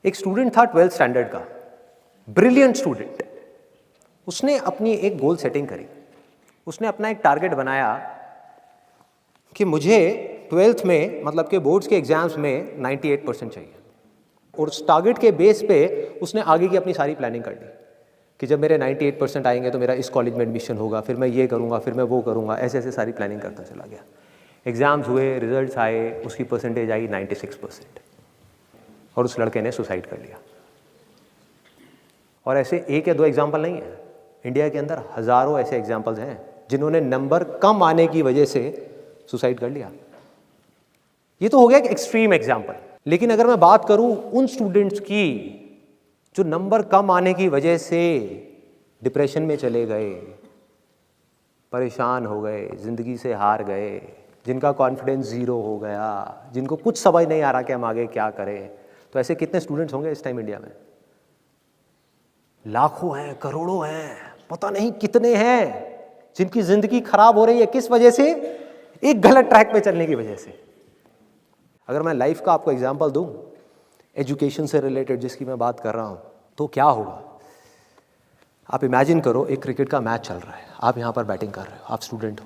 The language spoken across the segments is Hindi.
एक स्टूडेंट था 12th स्टैंडर्ड का, ब्रिलियंट स्टूडेंट। उसने अपनी एक गोल सेटिंग करी। उसने अपना एक टारगेट बनाया कि मुझे 12th में मतलब के बोर्ड्स के एग्जाम्स में 98% चाहिए। और उस टारगेट के बेस पे उसने आगे की अपनी सारी प्लानिंग कर ली कि जब मेरे 98% आएंगे तो मेरा इस कॉलेज में एडमिशन होगा, फिर मैं ये करूँगा, फिर मैं वो करूँगा, ऐसे ऐसे सारी प्लानिंग करता चला गया। एग्ज़ाम्स हुए, रिजल्ट्स आए, उसकी परसेंटेज आई 96% और उस लड़के ने सुसाइड कर लिया। और ऐसे एक या दो एग्जाम्पल नहीं है, इंडिया के अंदर हज़ारों ऐसे एग्जाम्पल्स हैं जिन्होंने नंबर कम आने की वजह से सुसाइड कर लिया। ये तो हो गया एक एक्सट्रीम एग्जाम्पल। लेकिन अगर मैं बात करूं उन स्टूडेंट्स की जो नंबर कम आने की वजह से डिप्रेशन में चले गए, परेशान हो गए, ज़िंदगी से हार गए, जिनका कॉन्फिडेंस ज़ीरो हो गया, जिनको कुछ समझ नहीं आ रहा कि हम आगे क्या करें, तो ऐसे कितने स्टूडेंट्स होंगे इस टाइम इंडिया में? लाखों हैं, करोड़ों हैं, पता नहीं कितने हैं जिनकी ज़िंदगी खराब हो रही है। किस वजह से? एक गलत ट्रैक पे चलने की वजह से। अगर मैं लाइफ का आपको एग्जांपल दूं, एजुकेशन से रिलेटेड जिसकी मैं बात कर रहा हूं, तो क्या होगा? आप इमेजिन करो एक क्रिकेट का मैच चल रहा है, आप यहां पर बैटिंग कर रहे हो, आप स्टूडेंट हो,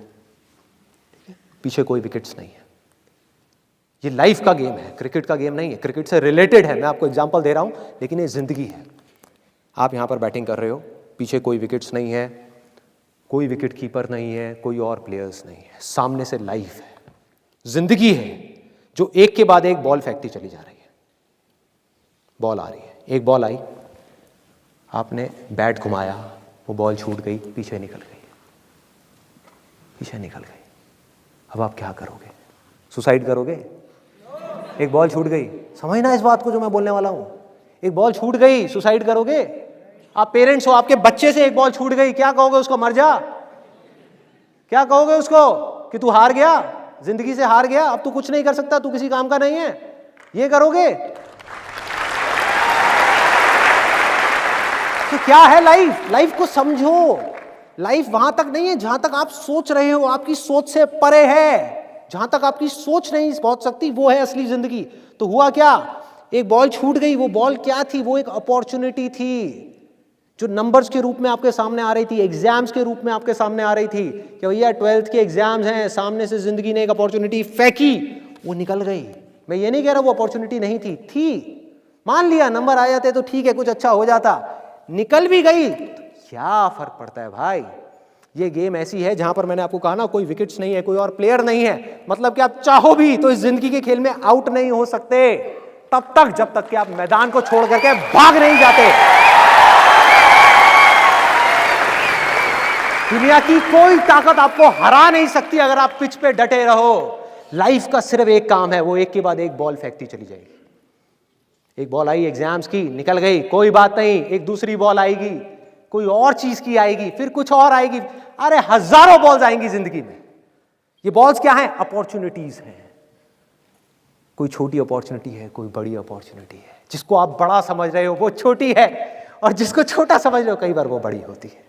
पीछे कोई विकेट्स नहीं है। ये लाइफ का गेम है, क्रिकेट का गेम नहीं है, क्रिकेट से रिलेटेड है। मैं आपको एग्जांपल दे रहा हूं, लेकिन ये जिंदगी है। आप यहां पर बैटिंग कर रहे हो, पीछे कोई विकेट्स नहीं है, कोई विकेट कीपर नहीं है, कोई और प्लेयर्स नहीं है, सामने से लाइफ है, जिंदगी है जो एक के बाद एक बॉल फेंकती चली जा रही है। बॉल आ रही है, एक बॉल आई, आपने बैट घुमाया, वो बॉल छूट गई, पीछे निकल गई, पीछे निकल गई। अब आप क्या करोगे? सुसाइड करोगे? एक बॉल छूट गई, समझना इस बात को जो मैं बोलने वाला हूं। एक बॉल छूट गई, सुसाइड करोगे? आप पेरेंट्स हो, आपके बच्चे से एक बॉल छूट गई, क्या कहोगे उसको? मर जा? क्या कहोगे उसको कि तू हार गया, जिंदगी से हार गया, अब तू कुछ नहीं कर सकता, तू किसी काम का नहीं है? ये करोगे? तो क्या है लाइफ? लाइफ को समझो। लाइफ वहां तक नहीं है जहां तक आप सोच रहे हो, आपकी सोच से परे है। जहां तक आपकी सोच नहीं पहुंच सकती वो है असली जिंदगी। तो हुआ क्या? एक बॉल छूट गई। वो बॉल क्या थी? वो एक अपॉर्चुनिटी थी जो नंबर्स के रूप में आपके सामने आ रही थी, एग्जाम्स के रूप में आपके सामने आ रही थी कि भैया 12th के एग्जाम्स हैं, सामने से जिंदगी ने एक अपॉर्चुनिटी फेंकी, वो निकल गई। मैं ये नहीं कह रहा वो अपॉर्चुनिटी नहीं थी, मान लिया नंबर आ जाते तो ठीक है, कुछ अच्छा हो जाता, निकल भी गई तो क्या फर्क पड़ता है भाई? ये गेम ऐसी है जहां पर मैंने आपको कहा ना, कोई विकेट्स नहीं है, कोई और प्लेयर नहीं है, मतलब कि आप चाहो भी तो इस जिंदगी के खेल में आउट नहीं हो सकते तब तक जब तक कि आप मैदान को छोड़ करके भाग नहीं जाते। दुनिया की कोई ताकत आपको हरा नहीं सकती अगर आप पिच पे डटे रहो। लाइफ का सिर्फ एक काम है, वो एक के बाद एक बॉल फेंकती चली जाएगी। एक बॉल आई एग्जाम्स की, निकल गई, कोई बात नहीं, एक दूसरी बॉल आएगी, कोई और चीज की आएगी, फिर कुछ और आएगी। अरे हजारों बॉल्स आएंगी जिंदगी में। ये बॉल्स क्या हैं? अपॉर्चुनिटीज हैं। कोई छोटी अपॉर्चुनिटी है, कोई बड़ी अपॉर्चुनिटी है। जिसको आप बड़ा समझ रहे हो वो छोटी है, और जिसको छोटा समझ रहे हो कई बार वो बड़ी होती है।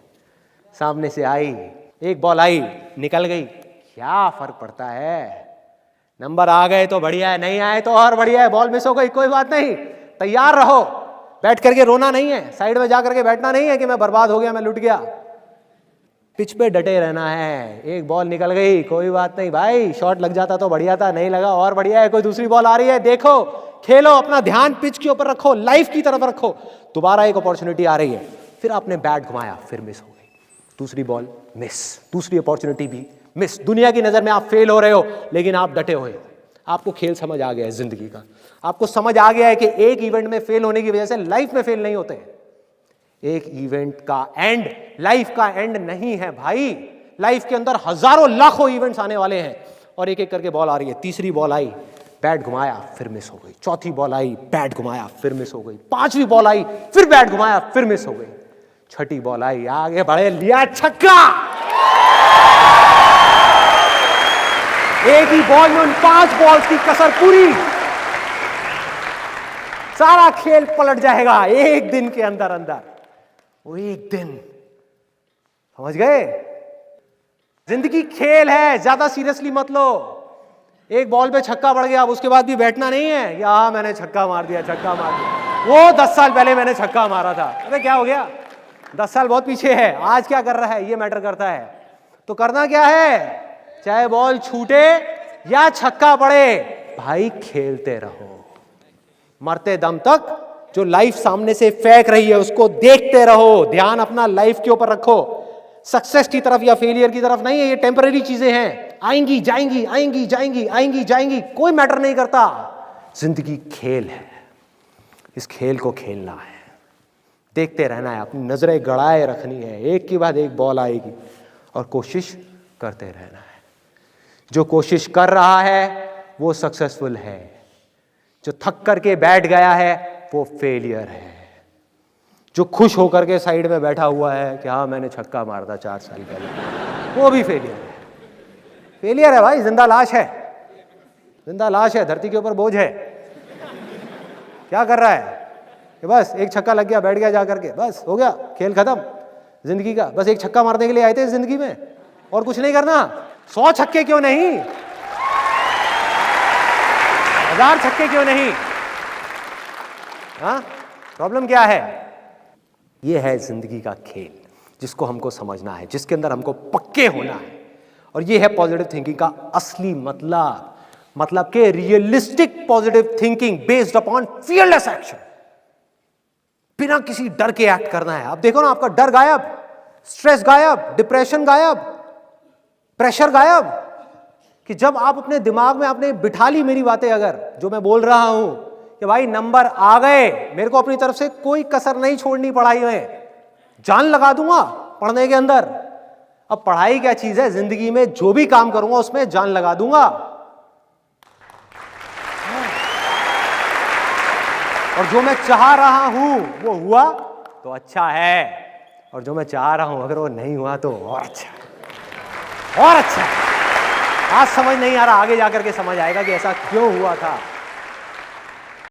सामने से आई, एक बॉल आई, निकल गई, क्या फर्क पड़ता है? नंबर आ गए तो बढ़िया है, नहीं आए तो और बढ़िया है, बॉल मिस हो गई, कोई बात नहीं, तैयार रहो। बैठ करके रोना नहीं है, साइड में जा करके बैठना नहीं है कि मैं बर्बाद हो गया, मैं लुट गया। पिच पे डटे रहना है। एक बॉल निकल गई, कोई बात नहीं भाई, शॉट लग जाता तो बढ़िया था, नहीं लगा और बढ़िया है, कोई दूसरी बॉल आ रही है, देखो, खेलो, अपना ध्यान पिच के ऊपर रखो, लाइफ की तरफ रखो। दोबारा एक अपॉर्चुनिटी आ रही है, फिर आपने बैट घुमाया, फिर मिस हो गई, दूसरी बॉल मिस, दूसरी अपॉर्चुनिटी भी मिस। दुनिया की नजर में आप फेल हो रहे हो, लेकिन आप डटे हुए हो। आपको खेल समझ आ गया है जिंदगी का, आपको समझ आ गया है कि एक इवेंट में फेल होने की वजह से लाइफ में फेल नहीं होते। एक इवेंट का एंड लाइफ का एंड नहीं है भाई। लाइफ के अंदर हजारों लाखों इवेंट्स आने वाले हैं, और एक एक करके बॉल आ रही है। तीसरी बॉल आई, बैट घुमाया, फिर मिस हो गई। चौथी बॉल आई, बैट घुमाया, फिर मिस हो गई। पांचवी बॉल आई, फिर बैट घुमाया, फिर मिस हो गई। छठी बॉल आई, आगे बढ़े, लिया छक्का। एक ही बॉल में उन 5 बॉल्स की कसर पूरी। सारा खेल पलट जाएगा एक दिन के अंदर अंदर। वो एक दिन, समझ गए? जिंदगी खेल है, ज्यादा सीरियसली मत लो। एक बॉल पे छक्का पड़ गया, अब उसके बाद भी बैठना नहीं है, या मैंने छक्का मार दिया, छक्का मार दिया। वो 10 साल पहले मैंने छक्का मारा था। अबे क्या हो गया, 10 साल बहुत पीछे है, आज क्या कर रहा है ये मैटर करता है। तो करना क्या है, चाहे बॉल छूटे या छक्का पड़े, भाई खेलते रहो मरते दम तक। जो लाइफ सामने से फेंक रही है उसको देखते रहो, ध्यान अपना लाइफ के ऊपर रखो, सक्सेस की तरफ या फेलियर की तरफ नहीं है। ये टेम्पररी चीजें हैं, आएंगी जाएंगी, आएंगी जाएंगी, आएंगी जाएंगी, कोई मैटर नहीं करता। जिंदगी खेल है, इस खेल को खेलना है, देखते रहना है, अपनी नजरें गड़ाए रखनी है, एक के बाद एक बॉल आएगी और कोशिश करते रहना है। जो कोशिश कर रहा है वो सक्सेसफुल है, जो थक करके बैठ गया है वो फेलियर है। जो खुश होकर के साइड में बैठा हुआ है कि हाँ मैंने छक्का मारा था 4 साल पहले, वो भी फेलियर है। फेलियर है भाई, जिंदा लाश है, जिंदा लाश है, धरती के ऊपर बोझ है। क्या कर रहा है कि बस एक छक्का लग गया, बैठ गया जा करके, बस हो गया, खेल खत्म जिंदगी का। बस एक छक्का मारने के लिए आए थे जिंदगी में, और कुछ नहीं करना। 100 छक्के क्यों नहीं, 1000 छक्के क्यों नहीं? हाँ, प्रॉब्लम क्या है? ये है जिंदगी का खेल, जिसको हमको समझना है, जिसके अंदर हमको पक्के होना है। और ये है पॉजिटिव थिंकिंग का असली मतलब के realistic positive thinking based upon fearless action. बिना किसी डर के एक्ट करना है। अब देखो ना, आपका डर गायब, स्ट्रेस गायब, डिप्रेशन गायब, प्रेशर गायब। कि जब आप अपने दिमाग में आपने बिठा ली मेरी बातें, अगर जो मैं बोल रहा हूं कि भाई नंबर आ गए, मेरे को अपनी तरफ से कोई कसर नहीं छोड़नी पढ़ाई में, जान लगा दूंगा पढ़ने के अंदर। अब पढ़ाई क्या चीज है, जिंदगी में जो भी काम करूंगा उसमें जान लगा दूंगा। और जो मैं चाह रहा हूं वो हुआ तो अच्छा है, और जो मैं चाह रहा हूं अगर वो नहीं हुआ तो और अच्छा है, और अच्छा है। आज समझ नहीं आ रहा, आगे जाकर के समझ आएगा कि ऐसा क्यों हुआ था।